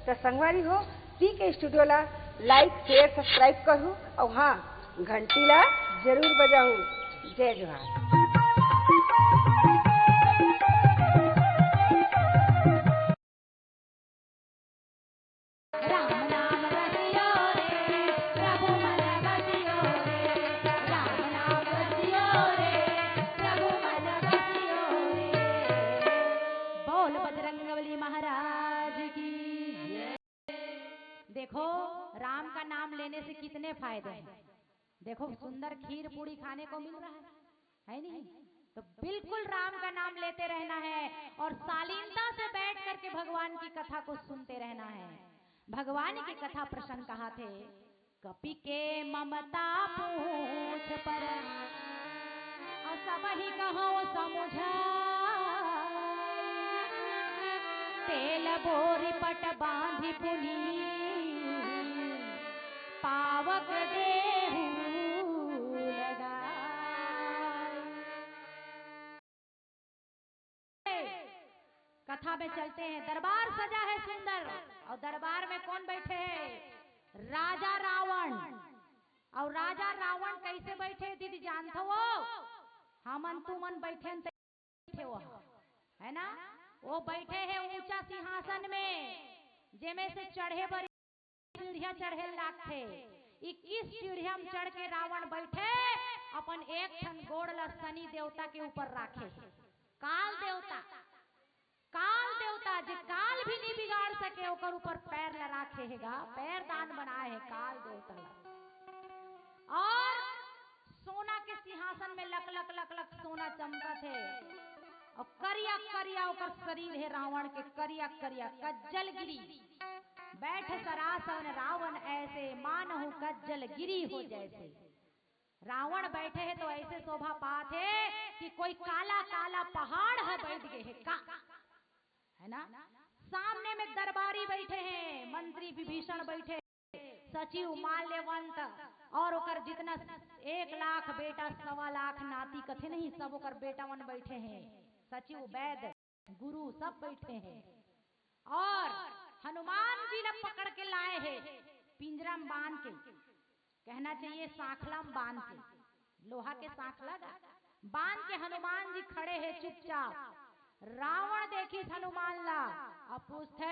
तो संगवारी हो पीके स्टूडियो ला लाइक शेयर सब्सक्राइब करूँ और हाँ घंटी ला जरूर बजाऊँ। जय जोहार। देखो राम का नाम लेने से कितने फायदे हैं। देखो सुंदर खीर पूरी खाने को मिल रहा है नहीं? तो बिल्कुल राम का नाम लेते रहना है और शालीनता से बैठ करके भगवान की कथा को सुनते रहना है। भगवान की कथा प्रसंग कहा थे, कपि के ममता पूछ पर सब ही कहो समुझा, तेल बोरी पट बांधी पुनी पावक देहू लगाए। कथा में चलते हैं। दरबार सजा है सुंदर और दरबार में कौन बैठे हैं? राजा रावण। और राजा रावण कैसे बैठे दीदी जानते हो? हमन तुमन बैठे वो है ना, वो बैठे हैं ऊंचा सिंहासन में जेमे से चढ़े बड़ी सीढ़ियां चढ़े लागे। 21 सीढ़ियां चढ़ के रावण बैठे अपन एक ठन गोड़ ला शनि देवता के ऊपर राखे। काल देवता जे काल भी नहीं बिगाड़ सके ओकर ऊपर पैर ला राखे हैगा। पैर दान बनाए है काल देवता ला। और सोना के सिंहासन में लक लक लक लक सोना चमकत है और करिया करिया ओकर शरीर है रावण के, करिया करिया कज्जल गिरी। बैठ सरासन रावण ऐसे मानहु कज्जल गिरी हो जैसे। रावण बैठे हैं तो ऐसे शोभा पात है कि कोई काला काला पहाड़ है बैठ गए है का, है ना। सामने में दरबारी बैठे हैं, मंत्री विभीषण बैठे, सचिव माल्यवंत और ओकर जितना 1 लाख बेटा 1.25 लाख नाती कथे नहीं सब ओकर बेटावन बैठे हैं। सचिव वैद्य गुरु सब बैठे हैं और हनुमान जी ने पकड़ के लाए हैं पिंजरा में बांध के, कहना चाहिए सांखला में बांध के, लोहा के सांखला बांध के हनुमान जी खड़े हैं चुपचाप। रावण देखी हनुमान ला और पूछते,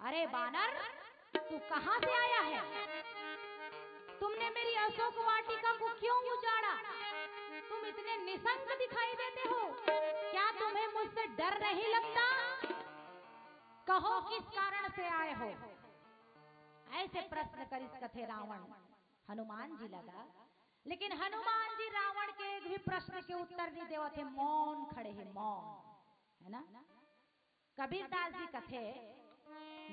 अरे बानर तू कहां से आया है? तुमने मेरी अशोक वाटिका को क्यों उजाड़ा? तुम इतने निसंग दिखाई देते हो, क्या तुम्हें मुझसे डर नहीं लगता? कहो किस कारण से आए हो? ऐसे प्रश्न कर इस कथे रावण हनुमान जी लगा। लेकिन हनुमान जी रावण के एक भी प्रश्न के उत्तर नहीं देवा थे, मौन खड़े हैं, मौन, है ना। कबीरदास जी कथे,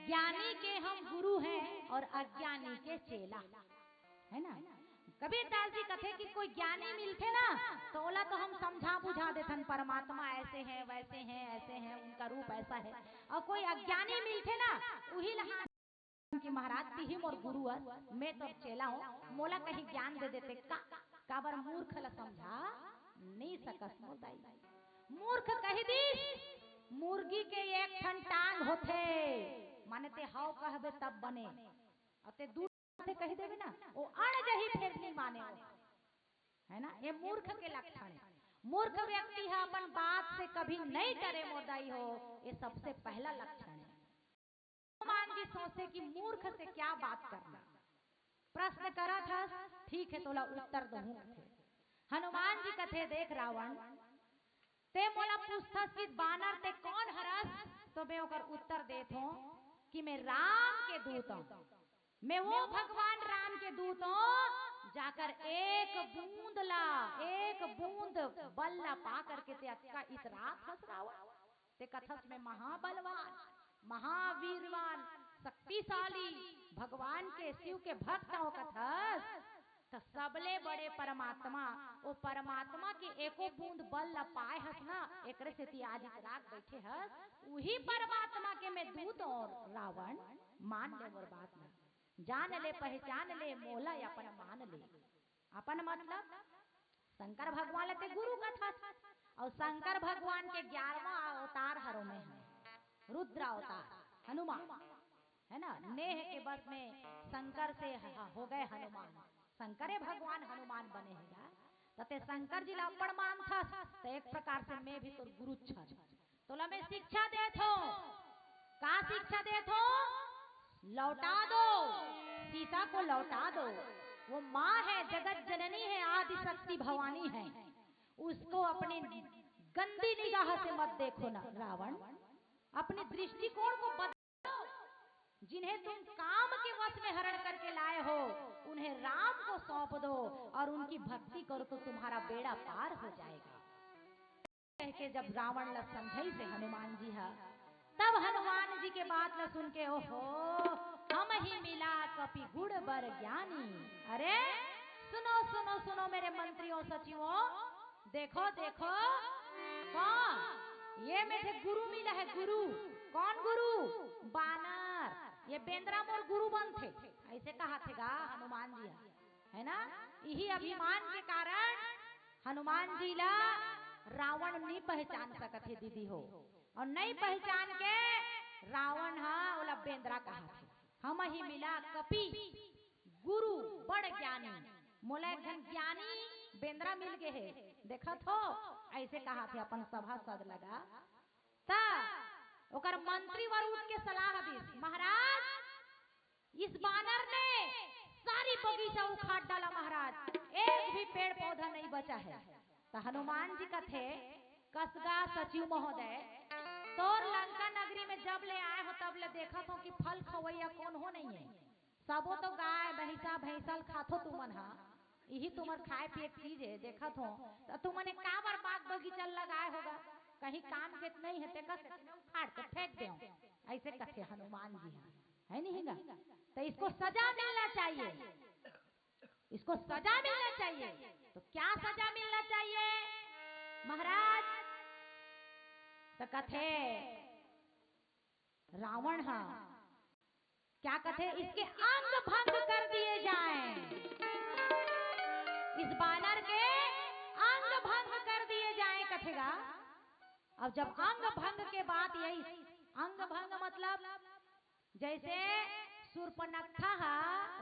ज्ञानी के हम गुरु हैं और अज्ञानी के चेला, है ना। कबीरदास जी कथे कि कोई ज्ञानी मिलते ना तो ओला तो हम समझा बुझा देथन, परमात्मा ऐसे हैं वैसे हैं ऐसे हैं, उनका रूप ऐसा है। और कोई अज्ञानी मिलते ना वही लहा कि महाराज ती मोर गुरु है, मैं तो चेला हूँ, मोला कहीं ज्ञान दे देते का बार मूर्ख ला समझा नहीं सकस मोर दाई। मूर्ख कह दी मुर्गी के एक ठन टांग होते, माने ते हाव कहबे तब बने, अते दूर से कह देवे ना वो अड़ जही फिर नहीं माने हो, है ना। ये मूर्ख के लक्षण है। मूर्ख व्यक्ति है अपन बात से कभी नहीं करे मोरदाई हो, ये सबसे पहला लक्षण है। हनुमान जी सोचे कि मूर्ख से क्या बात करना। प्रश्न करा था, ठीक है तोला उत्तर दूं। हनुमान जी कथे, देख रावण ते मोला पूछथस कि बानर ते कौन हरस, तो मैं ओकर उत्तर देत हूं कि मैं राम के दूत हूं। मैं वो भगवान राम के दूत हूं जाकर एक बूंद बल ला पा करके ते अक्का इतरात हस रावण। ते कथस में महाबलवान महावीरवान शक्तिशाली भगवान के शिव के भक्त हो कथस, तो सबले बड़े परमात्मा वो परमात्मा के एको बूंद बल ला पाए हस ना, एकरे से ती आज रात बैठे हस, वही परमात्मा के मैं दूत और रावण मान ले मोर बात ना, जान ले पहचान ले मोला अपन मान ले। अपन मतलब शंकर भगवान लेते गुरु कथस और शंकर भगवान के 11वां अवतार हरो में है रुद्र अवतार हनुमान, है ना। नेह के बस में शंकर से हो गए हनुमान, शंकरे भगवान हनुमान बने हैगा। तते शंकर जी लपड़ मान था, तो एक प्रकार से मैं भी तो गुरु छ, तो मैं शिक्षा दे थो, का शिक्षा दे थो, लौटा दो सीता को, लौटा दो। वो माँ है, जगत जननी है, आदि शक्ति भवानी है, उसको अपनी गंदी निगाह से मत देखो ना रावण, अपनी दृष्टिकोण को बदलो। जिन्हें तुम काम के वश में हरण करके लाए हो उन्हें राम को सौंप दो और उनकी भक्ति करो तो तुम्हारा बेड़ा पार हो जाएगा। कह के जब रावण ला समझाई से हनुमान जी हा, तब हनुमान जी के बात ला सुन के ओहो हम ही मिला कपि गुड़ बर ज्ञानी। अरे सुनो सुनो सुनो मेरे मंत्रियों सचिवों, देखो देखो कौन ये मेरे गुरु मिला है, गुरु। कौन गुरु? बानर। ये बेंद्रा मोर गुरु बन थे, ऐसे कहा थेगा हनुमान जी है ना। यही अभिमान के कारण हनुमान जी ला रावण नहीं पहचान सकत है दीदी हो, और नहीं पहचान के रावण हाँ ओला बेंद्रा कहा थे। हम ही मिला कपि गुरु बड़ ज्ञानी, मोला एक ज्ञानी बेंद्रा मिल गए है, देखा थो ऐसे कहा थे अपन सभा सद लगा। ता ओकर मंत्री वर उठ के सलाह दी, महाराज इस बानर ने सारी बगीचा उखाड़ डाला महाराज, एक भी पेड़ पौधा नहीं बचा है। तो हनुमान जी कथे कसगा सचिव महोदय, तोर लंका नगरी में जब ले आए हो तब ले देखा तो कि फल खवैया कौन हो नहीं है, सबो तो गाय भैंसा भैंसल खाथो तुमन हा, यही तुम्हार खाए पिए चीज है देखा तो तुमने का बार बाग बगीचा लगाए होगा, कहीं काम के नहीं है तेका उखाड़ के फेंक दो, ऐसे कथे हनुमान जी है नहीं ना। तो इसको सजा मिलना चाहिए, इसको सजा मिलना चाहिए। तो क्या सजा मिलना चाहिए महाराज? तो कथे रावण हा क्या कथे, इसके अंग भंग कर दिए जाएं, इस बानर के अंग भंग कर दिए जाएं कथेगा। अब जब अंग भंग के बात यही, अंग भंग मतलब जैसे शूर्पणखा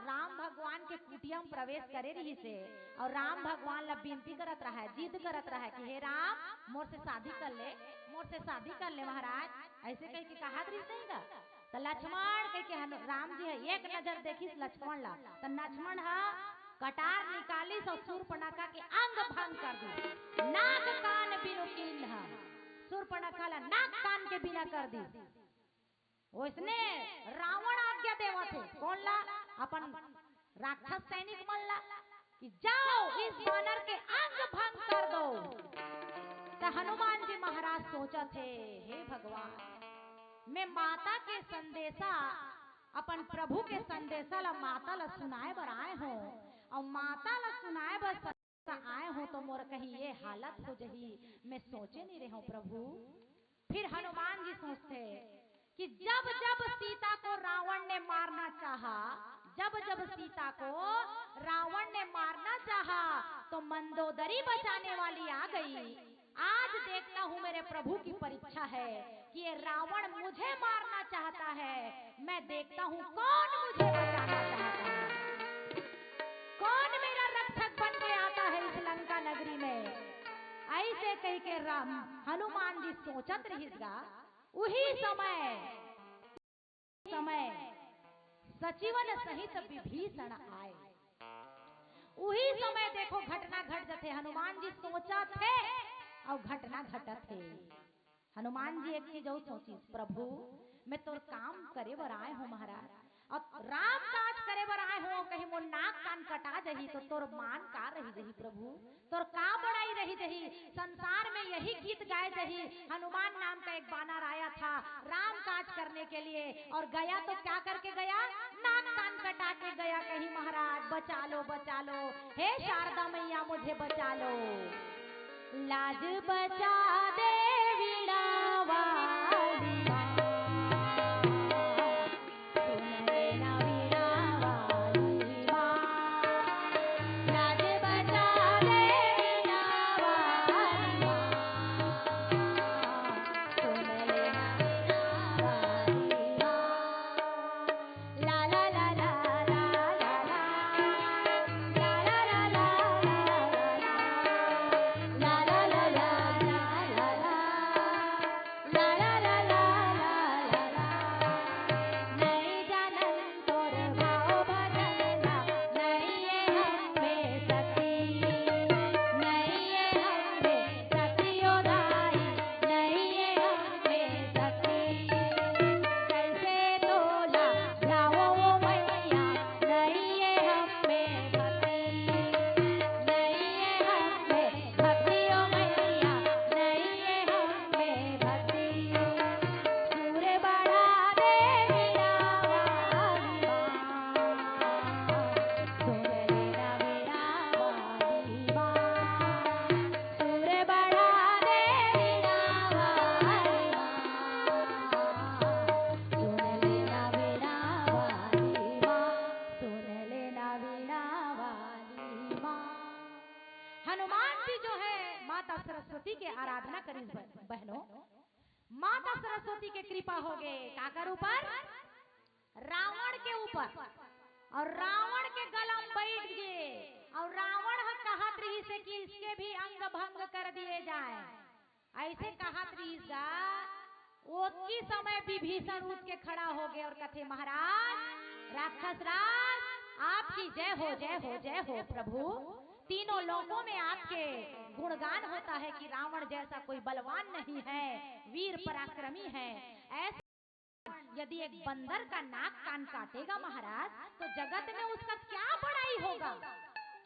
राम भगवान के कुटिया में प्रवेश करे रही से, और राम भगवान ला विनती करत रहा है, जिद करत रहा है कि हे राम मोर से शादी कर ले, मोर से शादी कर ले महाराज, ऐसे कह के कहा देगा। तो लक्ष्मण कह के राम जी है एक नजर देखी लक्ष्मण ला, तो लक्ष्मण हा कटार निकाली तो शूर्पणखा के अंग भंग कर दी, नाक कान बिनु कीन, शूर्पणखा ला नाक कान के बिना कर दी। उसने रावण आज्ञा देवा थे, कौन ला? अपन राक्षस सैनिक मन ला कि जाओ इस बानर के अंग भंग कर दो। तो हनुमान जी महाराज सोचा थे, हे भगवान मैं माता के संदेशा, अपन प्रभु के संदेशा ला माता ला सुनाए बर आए हो, और माता ला सुनाए बर आए हो तो मोर कहीं ये हालत हो जही, मैं सोचे नहीं रहे हूँ प्रभु। फिर हनुमान जी सोचते कि जब जब सीता को रावण ने मारना चाहा, जब जब सीता को रावण ने मारना चाहा तो मंदोदरी बचाने वाली आ गई। आज देखता हूँ मेरे प्रभु की परीक्षा है कि ये रावण मुझे मारना चाहता है, मैं देखता हूँ कौन मुझे बचाना चाहता है, कौन मेरा रक्षक बन के आता है इस लंका नगरी में। ऐसे कह के राम हनुमान जी सोचत रहिएगा। उही समय सचिवन सहित विभीषण आए। उही समय देखो घटना घट जाते, हनुमान जी सोचा थे और घटना घटत थे। हनुमान जी एक चीज और सोची, प्रभु मैं तोर काम करे बर आए हूँ महाराज, और राम काज करे बर आए हूँ, कहीं मोर नाक कान कटा जही तो तोर मान का रही जही प्रभु, तोर का बड़ाई रही जही, संसार में यही गीत गाए जही। हनुमान नाम का एक बानर आया था राम काज करने के लिए, और गया तो क्या करके गया, नाक कान कटा के गया। कहीं महाराज बचा लो हे शारदा मैया मुझे बचा लो, लाज बचा दे वीणा वाली माता सरस्वती के कृपा हो गए काकर ऊपर, रावण के ऊपर, और रावण के गलम बैठ गए। और रावण कहत रही से कि इसके भी अंग भंग कर दिए जाए, ऐसे कहत रही सा। वो की समय विभीषण उठ के खड़ा हो गए और कथे महाराज राक्षस राज आपकी जय हो जय हो जय हो प्रभु। तीनों लोगों में आपके गुणगान होता है कि रावण जैसा कोई बलवान नहीं है, वीर पराक्रमी है। ऐसा यदि एक बंदर का नाक कान काटेगा महाराज तो जगत में उसका क्या बड़ाई होगा,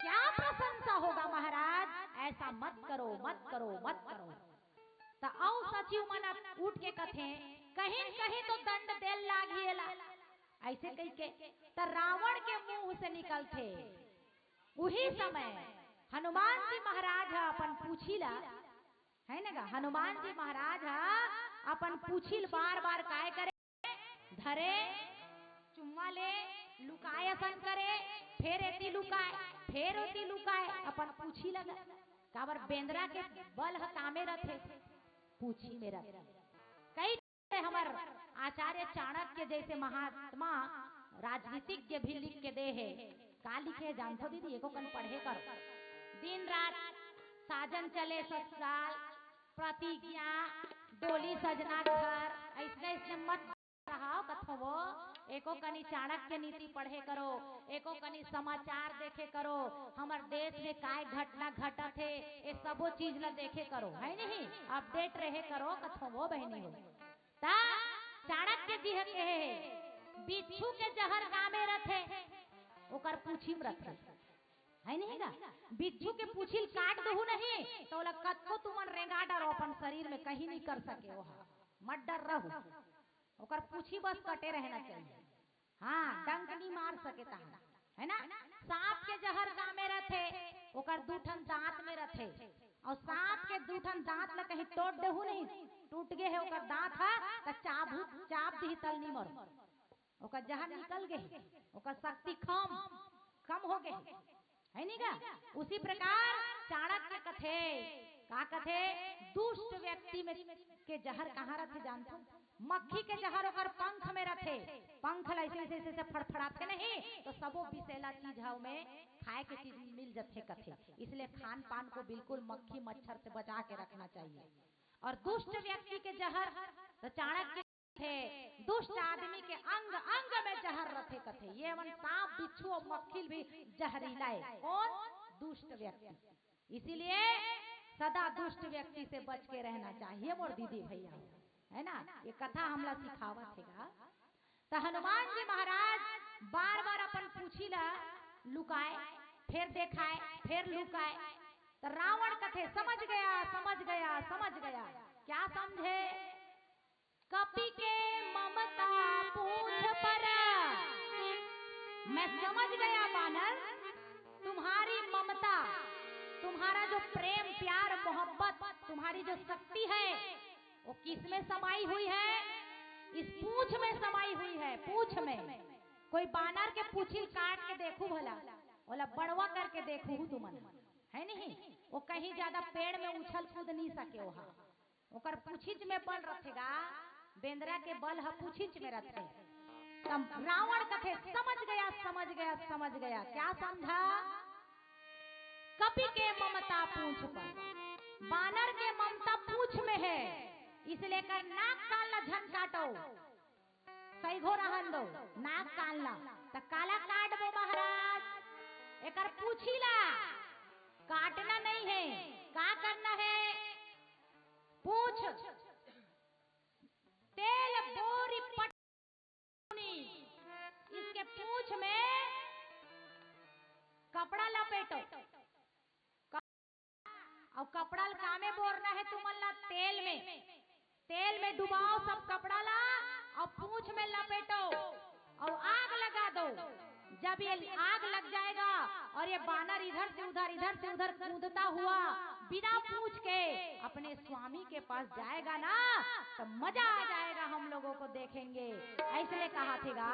क्या प्रशंसा होगा महाराज। ऐसा मत करो मत करो मत करो। तो औ सचिव मन उठ के कथे कहीं कहीं तो दंड देल लागिएला, ऐसे कह के तो रावण के मुंह से निकलते। उही समय हनुमान जी महाराज अपन पूछिला है ना, हनुमान जी महाराज अपन पूछिल बार बार काय करे, धरे चुम्मा ले लुकाए अपन करे, फेर एती लुकाए फेर ओती लुकाए, अपन पूछी लगा काबर बेंद्रा के बल कामे रथे पूछी में रथे। कई हमार आचार्य चाणक्य जैसे महात्मा राजनीतिज्ञ भी लिख के दे है। का लिखे जानतो दीदी, एको कन पढ़े कर। दिन रात साजन चले ससुराल, प्रतिज्ञा डोली सजना घर, ऐसे ऐसे मत रहा कथो वो। एको कनी चाणक्य नीति पढ़े करो, एको कनी समाचार देखे करो, हमार देश में काय घटना घटत है ये सबो चीज ला देखे करो, है नहीं, अपडेट रहे करो कथो वो बहनी हो। ता चाणक्य जी कहे बिच्छू के जहर गामे रथे ओकर पूछी में रथे, है नहीं का। बिच्छू के पूछिल काट दहु नहीं तो ओला कतको तुमन रेंगा डरो अपन शरीर में कहीं नहीं कर सके, वहा मत डर रहू, ओकर पूछी बस कटे रहना चाहिए। हाँ डंक नहीं मार सके ता, है ना। सांप के जहर गामे रथे ओकर दूठन दांत में रथे, और सांप के दूठन दांत ला कहीं तोड़ देहु नहीं, टूट गए है ओकर दांत है तो चाप दी तल नहीं मर, ओकर जहर निकल गए, ओकर शक्ति कम हो गए, है नहीं का। उसी प्रकार चाणक्य कथे का कथे दुष्ट व्यक्ति में के जहर कहाँ रथे जानते, मक्खी के जहर ओकर पंख में रथे, पंख ऐसे ऐसे ऐसे फड़फड़ाते नहीं तो सबो विषैला चीज है में खाए के चीज मिल जाते कथे। इसलिए खान पान को बिल्कुल मक्खी मच्छर से बचा के रखना चाहिए। और दुष्ट व्यक्ति के जहर तो चाणक्य थे दुष्ट आदमी के अंग अंग में जहर रथे कथे। ये मन सांप बिच्छू और मक्खी भी जहरीला है, कौन, दुष्ट व्यक्ति। इसीलिए सदा दुष्ट व्यक्ति से बच के रहना चाहिए मोर दीदी भैया, है ना। ये कथा हमला सिखावत है। तो हनुमान जी महाराज बार बार अपन पूछिला लुकाए फिर देखाए फिर लुकाए। तो रावण कथे समझ गया समझ गया समझ गया, क्या समझे, कपि के ममता पूछ पर, मैं समझ गया बानर तुम्हारी ममता, तुम्हारा जो प्रेम प्यार मोहब्बत, तुम्हारी जो शक्ति है वो किस में समाई हुई है, इस पूंछ में समाई हुई है। पूंछ में कोई बानर के पूछिल काट के देखू भला, बोला बड़वा करके देखू तुमन, है नहीं, वो कहीं ज्यादा पेड़ में उछल कूद नहीं सके, वहाँ ओकर पूछिच में बल रखेगा, बेंद्रा के बल है पूछिच में रखे। तब रावण कथे समझ गया समझ गया समझ गया, क्या समझा, कपि के ममता पूंछ पर, बानर के ममता पूंछ में है, इसलिए कर नाक कालना झन काटो, सही घो रहन दो, नाक कालना तो काला काट दो महाराज, एकर पूछिला काटना नहीं है, क्या करना है, पूछ तेल बोरी पटनी, इसके पूंछ में कपड़ा लपेटो, और कपड़ा कामे बोरना है तुमला तेल में डुबाओ सब कपड़ा ला और पूंछ में लपेटो और आग लगा दो। जब ये आग लग जाएगा और ये बानर इधर से उधर कूदता हुआ बिना पूछ के अपने स्वामी के पास जाएगा ना तो मजा आ जाएगा, हम लोगों को देखेंगे, ऐसे कहा थेगा।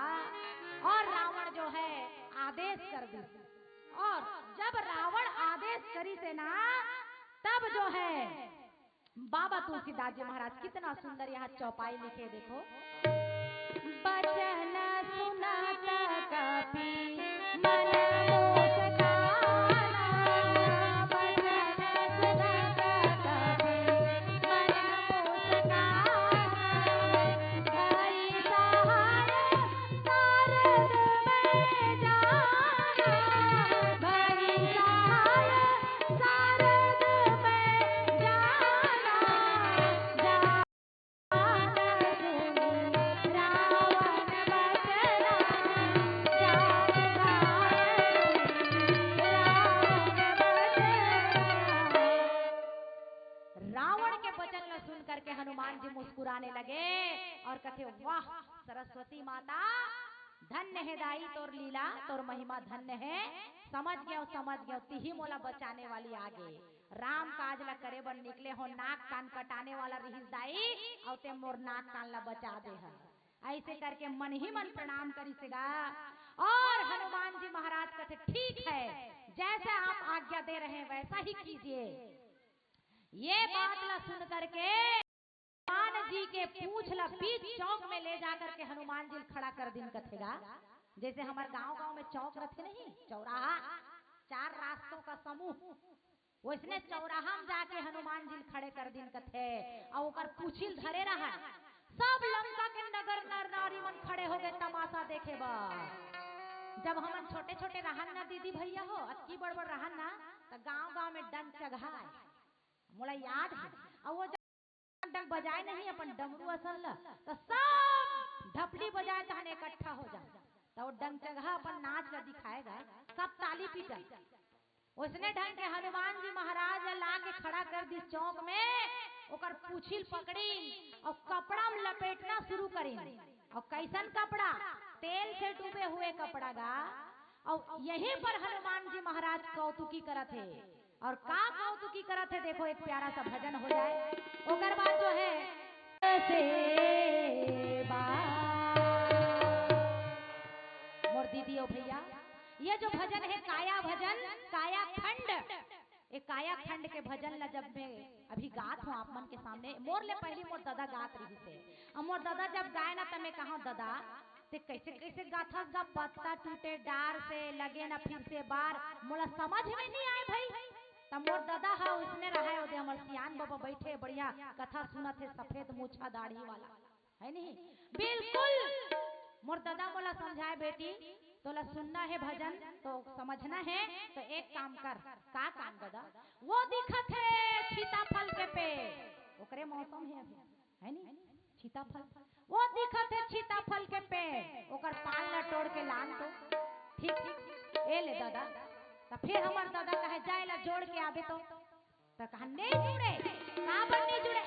और रावण जो है आदेश कर दी, और जब रावण आदेश करी से ना तब जो है बाबा तुलसीदास जी महाराज कितना सुंदर यहाँ चौपाई लिखे, देखो। बचन सुनत कपि मन मुस्काना, बचन सुनत कपि मन मुस्काना, भई सहाय शारद में जाना, भई सहाय शारद में जाना, जान सुनी रावण बचना, जान रावण के वचन न सुन करके हनुमान जी मुस्कुराने लगे और कहते, वाह सरस्वती माता, धन्य है दाई तोर लीला, तोर महिमा धन्य है। समझ गयो तिही मोला बचाने वाली आगे। राम काज ला करे बन निकले हो, नाक कान कटाने वाला रहीस दाई, और ते मोर नाक कान ला बचा दे है। ऐसे करके मन ही मन प्रणाम करीसेगा। और हनुमान जी महाराज कहते, ठीक है, जैसे आप आज्ञा दे रहे हैं वैसा ही कीजिए। ये बात ला सुन करके हनुमान जी के पूछ ला बीच चौक में ले जाकर के हनुमान जी खड़ा कर दिन कथेगा। जैसे हमारे गांव में चौक रखे नहीं, चौराहा, 4 रास्तों का समूह, वैसने चौराहा में जाके हनुमान जी खड़े कर दिन कथे और ओकर पूछिल धरे रहा। सब लंका के नगर नर नारी मन खड़े हो गए तमाशा देखे बा। जब हमन छोटे छोटे रहन ना दीदी भैया हो, अक्की बड़ बड़ रहन ना, तो गांव में डंग चघाए, मोला याद है। और वो डंग बजाए नहीं अपन डमरू असल ला, तो सब ढपली बजाए तहन इकट्ठा हो जाए, तो वो डंग चघा अपन नाच ला दिखाएगा, सब ताली पीटा। उसने ढंग के हनुमान जी महाराज ला के खड़ा कर दी चौक में, ओकर पूछिल पकड़ी और कपड़ा में लपेटना शुरू करी। और कैसन कपड़ा? तेल से डूबे हुए कपड़ा गा। और यहीं पर हनुमान जी महाराज कौतुकी करत है। और का कौतुकी करत है, देखो एक प्यारा सा भजन हो जाए। ओकर बाद जो है मोर दीदी ओ भैया, ये जो भजन है काया भजन, काया खंड, एक काया खंड के भजन ला जब मैं अभी गात हूँ आप मन के सामने, मोर ले पहली मोर दादा गात रही से। और मोर दादा जब गाए ना, तो मैं कहा दादा ते कैसे कैसे गाथा गा, पत्ता टूटे डार से लगे ना फिर से बार, मोला समझ में नहीं आए भाई। तब मोर दादा हा उसने रहा है, हमर सियान बाबा बैठे बढ़िया कथा सुनत है, सफेद मूछा दाढ़ी वाला है नहीं, बिल्कुल। मोर दादा मोला समझाए, बेटी तोला सुनना है भजन तो समझना है, तो एक काम कर। का काम दादा? वो दिखत है सीताफल के पेड़, ओकरे मौसम है अभी, है नहीं सीताफल, वो दिखत है सीताफल के पेड़, ओकर पान ला तोड़ के लान तो ठीक ठीक ए ले दादा। तो फिर हमार दादा कहे जाए ला जोड़ के आवे, तो कहा नहीं जुड़े, काबर नहीं जुड़े?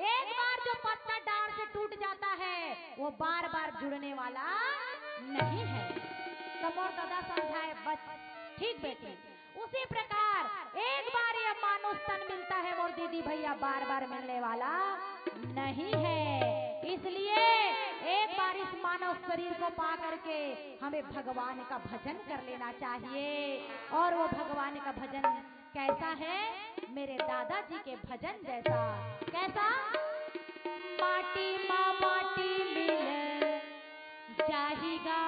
एक बार जो पत्ता डार से टूट जाता है वो बार बार जुड़ने वाला नहीं है। तो मोर दादा समझाए, बस ठीक बेटी। उसी प्रकार एक बार ये मानुष तन मिलता है मोर दीदी भैया, बार बार मिलने वाला नहीं है। इसलिए एक बार इस मानव शरीर को पा करके हमें भगवान का भजन कर लेना चाहिए। और वो भगवान का भजन कैसा है? मेरे दादाजी के भजन जैसा। कैसा? माटी माँ माटी मिल जाहिगा